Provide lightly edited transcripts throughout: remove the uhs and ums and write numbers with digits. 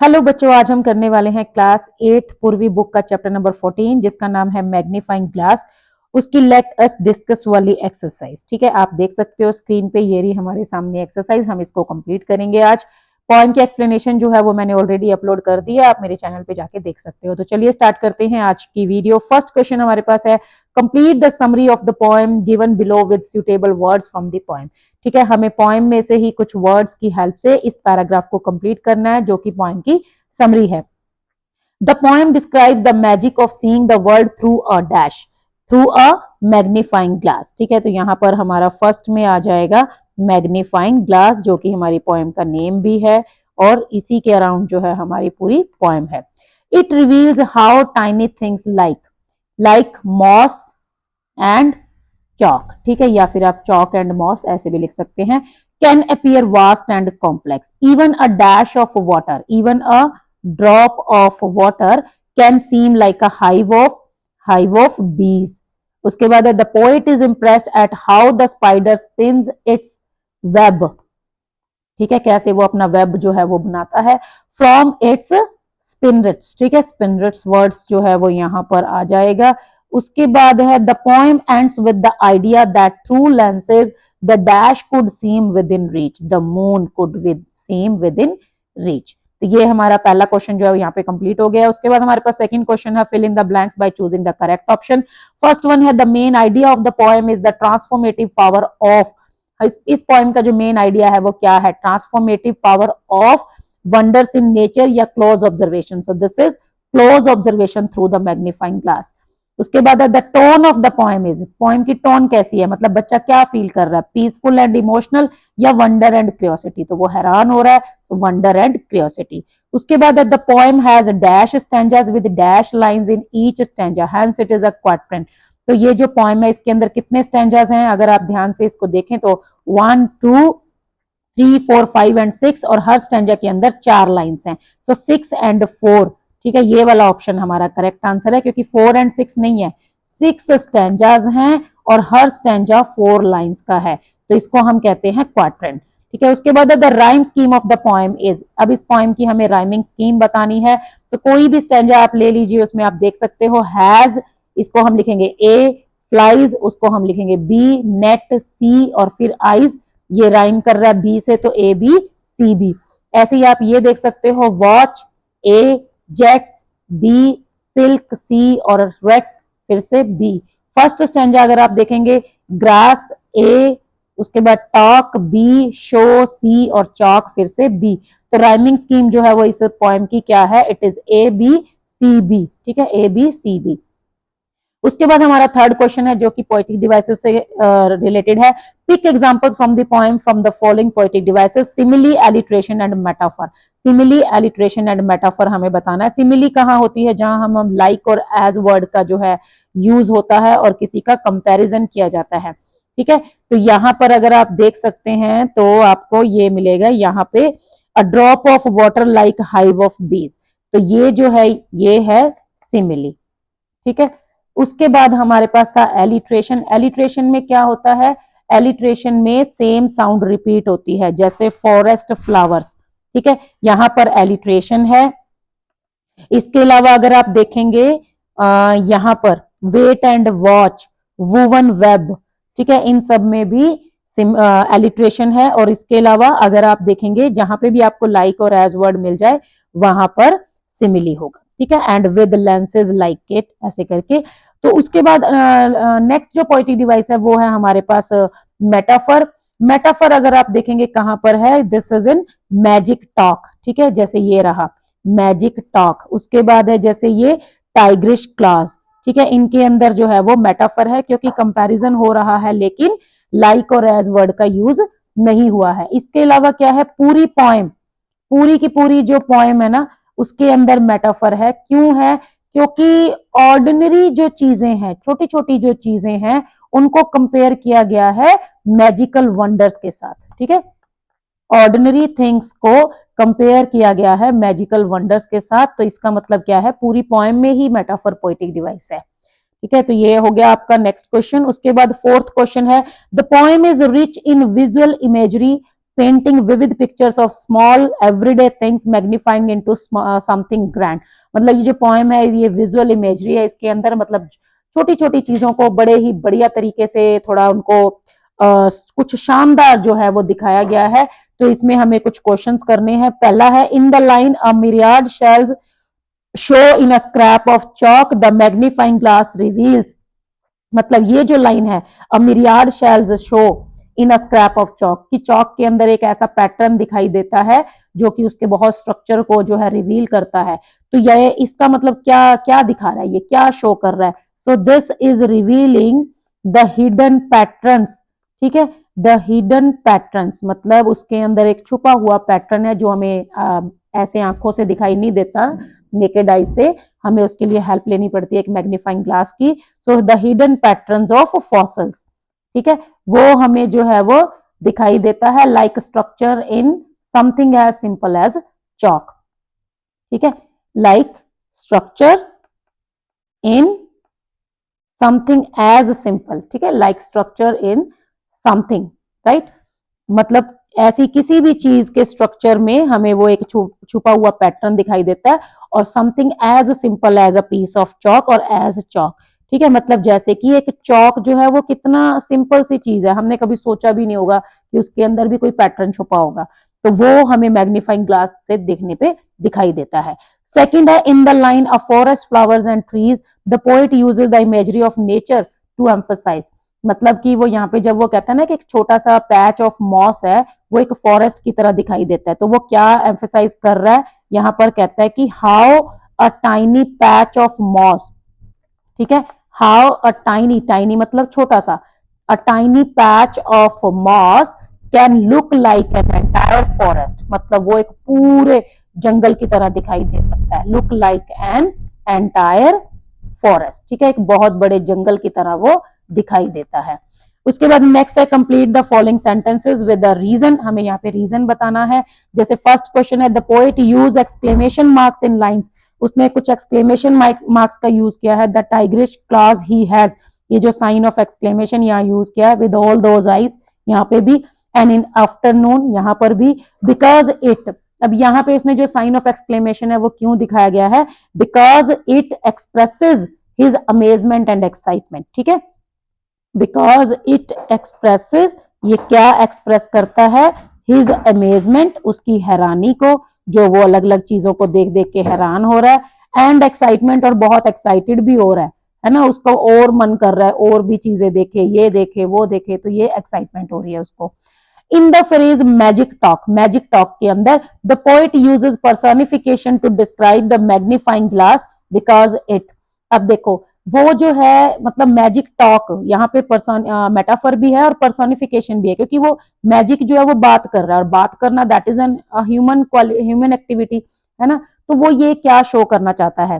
Hello बच्चों, आज हम करने वाले हैं क्लास 8 पूर्वी बुक का चैप्टर नंबर 14 जिसका नाम है मैग्नीफाइंग ग्लास। उसकी लेट अस डिस्कस वाली एक्सरसाइज। ठीक है, आप देख सकते हो स्क्रीन पे ये रही हमारे सामने एक्सरसाइज। हम इसको कंप्लीट करेंगे आज। पॉइंट की एक्सप्लेनेशन जो है वो मैंने ऑलरेडी अपलोड कर दिया, आप मेरे चैनल पे जाके देख सकते हो। तो चलिए स्टार्ट करते हैं आज की वीडियो। फर्स्ट क्वेश्चन हमारे पास है, complete the summary of the poem given below with suitable words from the poem. ठीक है, हमें पोएम में से ही कुछ वर्ड्स की हेल्प से इस पैराग्राफ को कंप्लीट करना है जो कि पोएम की समरी है। The poem describes the magic of seeing the world through a dash, through a magnifying glass. ठीक है, तो यहां पर हमारा फर्स्ट में आ जाएगा मैग्नीफाइंग ग्लास, जो कि हमारी पोएम का नेम भी है और इसी के अराउंड जो है हमारी पूरी पोएम है। It reveals how tiny things like moss and chalk. ठीक है, या फिर आप चॉक एंड मॉस ऐसे भी लिख सकते हैं। Can appear vast and complex, even a dash of water, even a drop of water can seem like a hive of bees। उसके बाद the poet is impressed eight how the spider spins it's web. ठीक है, कैसे वो अपना web जो है वो बनाता है। From its स्पिनरिट्स। ठीक है, स्पिनरिट्स वर्ड्स जो है वो यहां पर आ जाएगा। उसके बाद है the poem ends with the idea that through lenses the dash could seam with in reach, the moon could with seam with in reach. तो ये हमारा पहला क्वेश्चन जो है यहाँ पे कंप्लीट हो गया। उसके बाद हमारे पास सेकंड क्वेश्चन है, fill in the blanks by choosing the correct option. First one है, the main idea of the poem is the transformative power of. इस पोएम का जो मेन आइडिया है वो क्या है? Transformative power of wonders in nature या close observation. So this is close observation through the magnifying glass. उसके बाद the tone of the poem is, poem की टोन कैसी है, मतलब बच्चा क्या फील कर रहा है, पीसफुल एंड इमोशनल या वंडर एंड क्यूरियोसिटी। तो वो हैरान हो रहा है, सो वंडर एंड क्यूरियोसिटी। उसके बाद the poem has dash stanzas with dash lines in each stanza, hence it is a quadrant. तो ये जो पोएम है इसके अंदर कितने स्टैंजास हैं? अगर आप ध्यान से इसको देखें तो 1 2 3 4 5 एंड 6, और हर स्टैंजा के अंदर 4 लाइंस हैं। सो 6 एंड 4। ठीक है, ये वाला ऑप्शन हमारा करेक्ट आंसर है, क्योंकि 4 एंड 6 नहीं है, 6 स्टैंजाज हैं और हर स्टैंजा 4 लाइंस का है, तो इसको हम कहते हैं क्वाड्रेंट। ठीक है, उसके बाद the rhyme scheme of the poem is, अब इस पोएम की हमें राइमिंग स्कीम बतानी है। तो कोई भी स्टैंजा आप ले लीजिए, उसमें आप देख सकते हो हैज, इसको हम लिखेंगे ए, फ्लाइज उसको हम लिखेंगे बी, नेट सी और फिर आइज, ये राइम कर रहा है बी से तो ए बी सी बी। ऐसे ही आप ये देख सकते हो, वॉच ए, जेट्स बी, सिल्क सी और रेट्स फिर से बी। फर्स्ट स्टैंजा अगर आप देखेंगे, ग्रास ए, उसके बाद टॉक बी, शो सी और चॉक फिर से बी। तो राइमिंग स्कीम जो है वो इस पोएम की क्या है? It is A B C B. ठीक है, ए बी सी बी। उसके बाद हमारा थर्ड क्वेश्चन है जो कि पोएटिक डिवाइसेस से रिलेटेड है। Pick examples from the poem from the following poetic devices, simile, alliteration and metaphor. Simile, alliteration and metaphor हमें बताना है। सिमिली कहाँ होती है? जहां हम लाइक और एज वर्ड का जो है यूज होता है और किसी का कंपैरिजन किया जाता है। ठीक है, तो यहाँ पर अगर आप देख सकते हैं तो आपको ये मिलेगा यहाँ पे, a drop of water like hive of बीज। तो ये जो है ये है सिमिली। ठीक है, उसके बाद हमारे पास था एलिट्रेशन। एलिट्रेशन में क्या होता है? एलिट्रेशन में सेम साउंड रिपीट होती है, जैसे फॉरेस्ट फ्लावर्स। ठीक है, यहां पर एलिट्रेशन है। इसके अलावा अगर आप देखेंगे यहां पर wait and watch, woven web, ठीक है, इन सब में भी एलिट्रेशन है। और इसके अलावा अगर आप देखेंगे जहां पे भी आपको लाइक और एज वर्ड मिल जाए वहां पर सिमिली होगा। ठीक है, and with lenses like it, ऐसे करके। तो उसके बाद नेक्स्ट जो पोएटिक डिवाइस है वो है हमारे पास मेटाफर। मेटाफर अगर आप देखेंगे कहां पर है, this is in magic talk. ठीक है, जैसे ये रहा मैजिक टॉक। उसके बाद है जैसे ये टाइग्रिश क्लास। ठीक है, इनके अंदर जो है वो मेटाफर है, क्योंकि कंपैरिजन हो रहा है लेकिन लाइक और एज वर्ड का यूज नहीं हुआ है। इसके अलावा क्या है, पूरी पोएम, पूरी की पूरी जो पोएम है ना उसके अंदर मेटाफर है। क्यों है? क्योंकि ऑर्डिनरी जो चीजें हैं, छोटी छोटी जो चीजें हैं, उनको कंपेयर किया गया है मैजिकल वंडर्स के साथ। ठीक है, ऑर्डिनरी थिंग्स को कंपेयर किया गया है मैजिकल वंडर्स के साथ। तो इसका मतलब क्या है, पूरी पोएम में ही मेटाफर पोएटिक डिवाइस है। ठीक है, तो ये हो गया आपका नेक्स्ट क्वेश्चन। उसके बाद फोर्थ क्वेश्चन है, the poem is rich in visual imagery painting vivid pictures of small everyday things magnifying into something grand. मतलब ये जो पोएम है ये विजुअल इमेजरी है, इसके अंदर मतलब छोटी छोटी चीजों को बड़े ही बढ़िया तरीके से थोड़ा उनको कुछ शानदार जो है वो दिखाया गया है। तो इसमें हमें कुछ क्वेश्चंस करने हैं। पहला है, in the line a मिरियाड shells show in a scrap of chalk the magnifying glass reveals. मतलब ये जो लाइन है, अ मिरियाड shells show in a scrap of chalk, कि चौक के अंदर एक ऐसा पैटर्न दिखाई देता है जो कि उसके बहुत स्ट्रक्चर को जो है रिवील करता है। तो ये इसका मतलब क्या क्या दिखा रहा है, ये क्या शो कर रहा है? So this is revealing the hidden patterns. ठीक है, द हिडन पैटर्न्स मतलब उसके अंदर एक छुपा हुआ पैटर्न है जो हमें ऐसे आंखों से दिखाई नहीं देता, नेकेड आई से, हमें उसके लिए हेल्प लेनी पड़ती है एक मैग्नीफाइंग ग्लास की। So the hidden patterns of fossils, ठीक है, वो हमें जो है वो दिखाई देता है like structure in something as simple as chalk. ठीक है, like structure in something as simple, ठीक है, like structure in something, right. मतलब ऐसी किसी भी चीज के स्ट्रक्चर में हमें वो एक छुपा हुआ पैटर्न दिखाई देता है, और something as simple as a piece of chalk और एज चॉक। ठीक है, मतलब जैसे कि एक चौक जो है वो कितना सिंपल सी चीज है, हमने कभी सोचा भी नहीं होगा कि उसके अंदर भी कोई पैटर्न छुपा होगा, तो वो हमें मैग्नीफाइंग ग्लास से देखने पे दिखाई देता है। सेकंड है, in the line of forest flowers and trees the poet uses the imagery of nature to emphasise. मतलब कि वो यहाँ पे जब वो कहता है ना कि एक छोटा सा पैच ऑफ मॉस है, वो एक फॉरेस्ट की तरह दिखाई देता है, तो वो क्या एम्फसाइज कर रहा है यहाँ पर? कहता है कि how a tiny patch of moss, ठीक है, हाउ अ टाइनी, टाइनी मतलब छोटा सा, a tiny patch of moss can look like an entire forest. मतलब वो एक पूरे जंगल की तरह दिखाई दे सकता है, look like an entire forest, ठीक है, एक बहुत बड़े जंगल की तरह वो दिखाई देता है। उसके बाद नेक्स्ट है, complete the following sentences with the reason. हमें यहाँ पे रीजन बताना है। जैसे फर्स्ट क्वेश्चन है, the poet use exclamation marks in lines. उसने कुछ एक्सक्लेमेशन मार्क्स का यूज किया है। The tigerish class he has, ये जो साइन ऑफ एक्सक्लेमेशन यहाँ यूज किया है, विद ऑल दोज आईज यहाँ पे भी, एंड इन आफ्टरनून यहाँ पर भी, बिकॉज इट, अब यहाँ पे उसने जो साइन ऑफ एक्सक्लेमेशन है वो क्यों दिखाया गया है? Because it expresses his amazement and excitement, ठीक है, बिकॉज इट एक्सप्रेसेस, ये क्या एक्सप्रेस करता है? हिज अमेजमेंट, उसकी हैरानी को, जो वो अलग अलग चीजों को देख देख के हैरान हो रहा है, एंड एक्साइटमेंट, और बहुत एक्साइटेड भी हो रहा है ना, उसको और मन कर रहा है और भी चीजें देखे, ये देखे वो देखे, तो ये एक्साइटमेंट हो रही है उसको। In the phrase magic talk, magic talk के अंदर the poet uses personification to describe the magnifying glass because it. अब देखो वो जो है मतलब मैजिक टॉक यहाँ पे मेटाफर भी है और पर्सोनिफिकेशन भी है, क्योंकि वो मैजिक जो है वो बात कर रहा है, और बात करना that is an human activity, है ना। तो वो ये क्या शो करना चाहता है?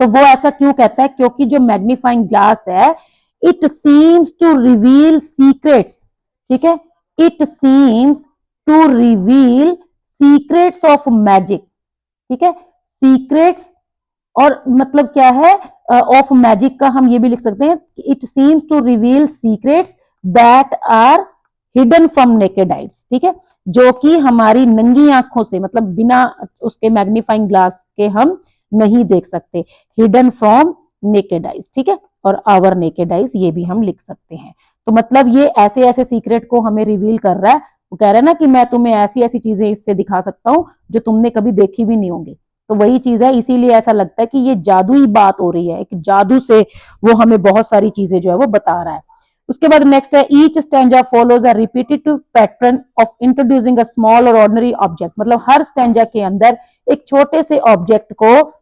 तो वो ऐसा क्यों कहता है? क्योंकि जो मैग्नीफाइंग ग्लास है, it seems to reveal secrets, ठीक है, it seems to reveal secrets of magic, ठीक है, सीक्रेट्स, और मतलब क्या है ऑफ मैजिक का हम ये भी लिख सकते हैं, it seems to reveal secrets that are hidden from naked eyes, ठीक है, जो कि हमारी नंगी आंखों से, मतलब बिना उसके मैग्नीफाइंग ग्लास के हम नहीं देख सकते, हिडन फ्रॉम नेकेड आइज, ठीक है, और आवर नेकेड आइज ये भी हम लिख सकते हैं। तो मतलब ये ऐसे ऐसे सीक्रेट को हमें रिवील कर रहा है। वो कह रहा है ना कि मैं तुम्हें ऐसी ऐसी चीजें इससे दिखा सकता हूँ जो तुमने कभी देखी भी नहीं होंगी। तो वही चीज है, इसीलिए ऐसा लगता है कि ये जादुई बात हो रही है, एक जादू से वो हमें बहुत सारी चीजें जो है वो बता रहा है। उसके बाद नेक्स्ट है, each stanza follows a repetitive pattern of introducing a small और ऑर्डिनरी ऑब्जेक्ट। मतलब हर स्टैंजा के अंदर एक छोटे से ऑब्जेक्ट को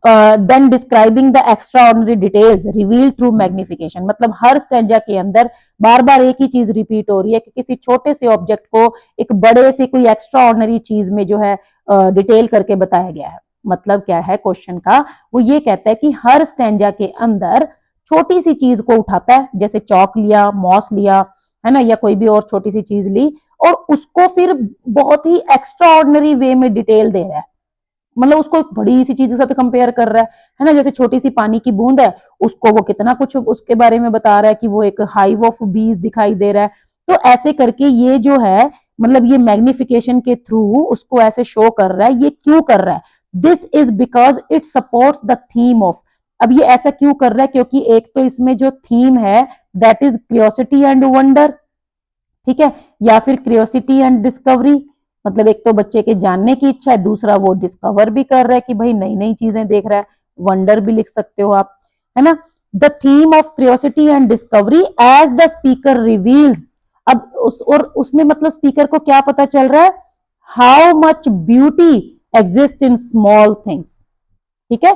then describing the extraordinary details reveal through magnification. मतलब हर स्टैंजा के अंदर बार बार एक ही चीज रिपीट हो रही है कि किसी छोटे से ऑब्जेक्ट को एक बड़े से कोई एक्स्ट्रा ऑर्डिनरी चीज में जो है डिटेल करके बताया गया है। मतलब क्या है क्वेश्चन का? वो ये कहता है कि हर स्टैंजा के अंदर छोटी सी चीज को उठाता है, जैसे चौक लिया, मॉस लिया, है ना, या कोई भी और छोटी सी चीज ली, और उसको फिर बहुत ही एक्स्ट्रा ऑर्डिनरी वे में डिटेल दे रहा है। मतलब उसको एक बड़ी सी चीज के साथ कंपेयर कर रहा है ना, जैसे छोटी सी पानी की बूंद है, उसको वो कितना कुछ उसके बारे में बता रहा है कि वो एक हाइव ऑफ बीज दिखाई दे रहा है। तो ऐसे करके ये जो है मतलब ये मैग्निफिकेशन के थ्रू उसको ऐसे शो कर रहा है। ये क्यों कर रहा है? This is because it supports the theme of. अब ये ऐसा क्यों कर रहा है? क्योंकि एक तो इसमें जो थीम है that is curiosity and wonder, ठीक है, या फिर क्यूरियोसिटी एंड डिस्कवरी, मतलब एक तो बच्चे के जानने की इच्छा है, दूसरा वो डिस्कवर भी कर रहा है कि भाई नई नई चीजें देख रहा है, वंडर भी लिख सकते हो आप, है ना। The theme of curiosity and discovery as the speaker reveals. अब उसमें मतलब स्पीकर को क्या पता चल रहा है? How much beauty exist in small things, ठीक है,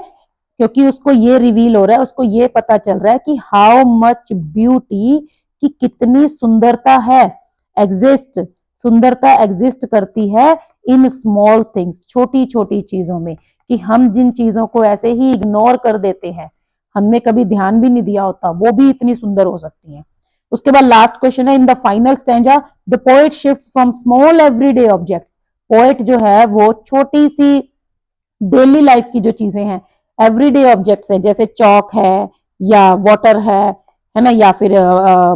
क्योंकि उसको ये रिवील हो रहा है, उसको ये पता चल रहा है कि हाउ मच ब्यूटी, कि कितनी सुंदरता है, एग्जिस्ट, सुंदरता एग्जिस्ट करती है इन स्मॉल थिंग्स, छोटी छोटी चीजों में, कि हम जिन चीजों को ऐसे ही इग्नोर कर देते हैं, हमने कभी ध्यान भी नहीं दिया होता, वो भी इतनी सुंदर हो सकती हैं। उसके बाद लास्ट क्वेश्चन है, in the final stanza the poet shifts from small everyday objects. Poet जो है वो छोटी सी डेली लाइफ की जो चीजें हैं, एवरीडे ऑब्जेक्ट्स हैं, जैसे चौक है या वाटर है ना, या फिर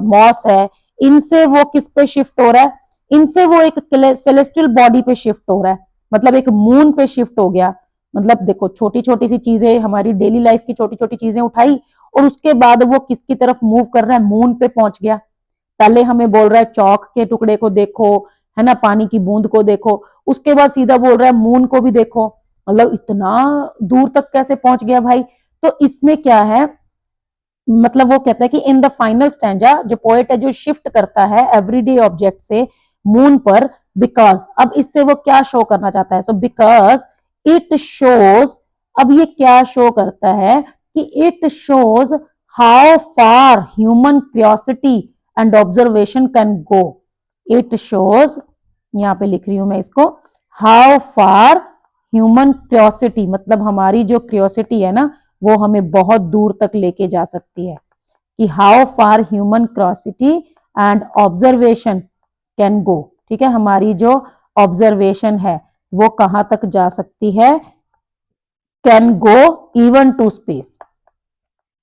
मॉस है, इनसे वो किस पे शिफ्ट हो रहा है? इनसे वो एक सेलेस्टियल बॉडी पे शिफ्ट हो रहा है, मतलब एक मून पे शिफ्ट हो गया। मतलब देखो छोटी छोटी सी चीजें, हमारी डेली लाइफ की छोटी छोटी चीजें उठाई और उसके बाद वो किसकी तरफ मूव कर रहा है? मून पे पहुंच गया। पहले हमें बोल रहा है चौक के टुकड़े को देखो, है ना, पानी की बूंद को देखो, उसके बाद सीधा बोल रहा है मून को भी देखो। मतलब इतना दूर तक कैसे पहुंच गया भाई? तो इसमें क्या है, मतलब वो कहता है कि इन द फाइनल स्टैंजा जो पोएट है जो शिफ्ट करता है एवरीडे ऑब्जेक्ट से मून पर, बिकॉज अब इससे वो क्या शो करना चाहता है? सो बिकॉज इट शोज, अब ये क्या शो करता है कि it shows how far human curiosity and observation can go. It shows, यहां पे लिख रही हूं मैं इसको, हाउ फार ह्यूमन क्यूरियोसिटी, मतलब हमारी जो क्यूरियोसिटी है ना वो हमें बहुत दूर तक लेके जा सकती है, कि how far human curiosity and observation can go, ठीक है, हमारी जो ऑब्जर्वेशन है वो कहां तक जा सकती है? Can go even to space,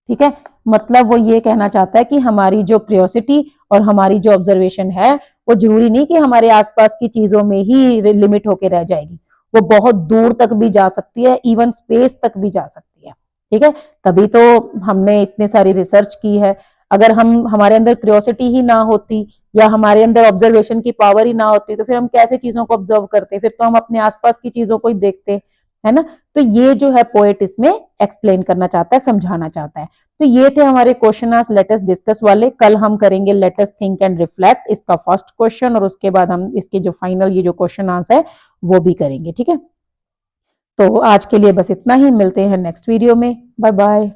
ठीक है, मतलब वो ये कहना चाहता है कि हमारी जो क्यूरियोसिटी और हमारी जो ऑब्जर्वेशन है वो जरूरी नहीं कि हमारे आसपास की चीजों में ही लिमिट होके रह जाएगी, वो बहुत दूर तक भी जा सकती है, इवन स्पेस तक भी जा सकती है, ठीक है। तभी तो हमने इतनी सारी रिसर्च की है। अगर हम, हमारे अंदर क्यूरियोसिटी ही ना होती या हमारे अंदर ऑब्जर्वेशन की पावर ही ना होती तो फिर हम कैसे चीजों को ऑब्जर्व करते? फिर तो हम अपने आसपास की चीजों को ही देखते, है ना। तो ये जो है पोएट इसमें एक्सप्लेन करना चाहता है, समझाना चाहता है। तो ये थे हमारे क्वेश्चन आज लेटेस्ट डिस्कस वाले। कल हम करेंगे लेटेस्ट थिंक एंड रिफ्लेक्ट, इसका फर्स्ट क्वेश्चन, और उसके बाद हम इसके जो फाइनल ये जो क्वेश्चन आंसर है वो भी करेंगे, ठीक है। तो आज के लिए बस इतना ही, मिलते हैं नेक्स्ट वीडियो में, बाय बाय।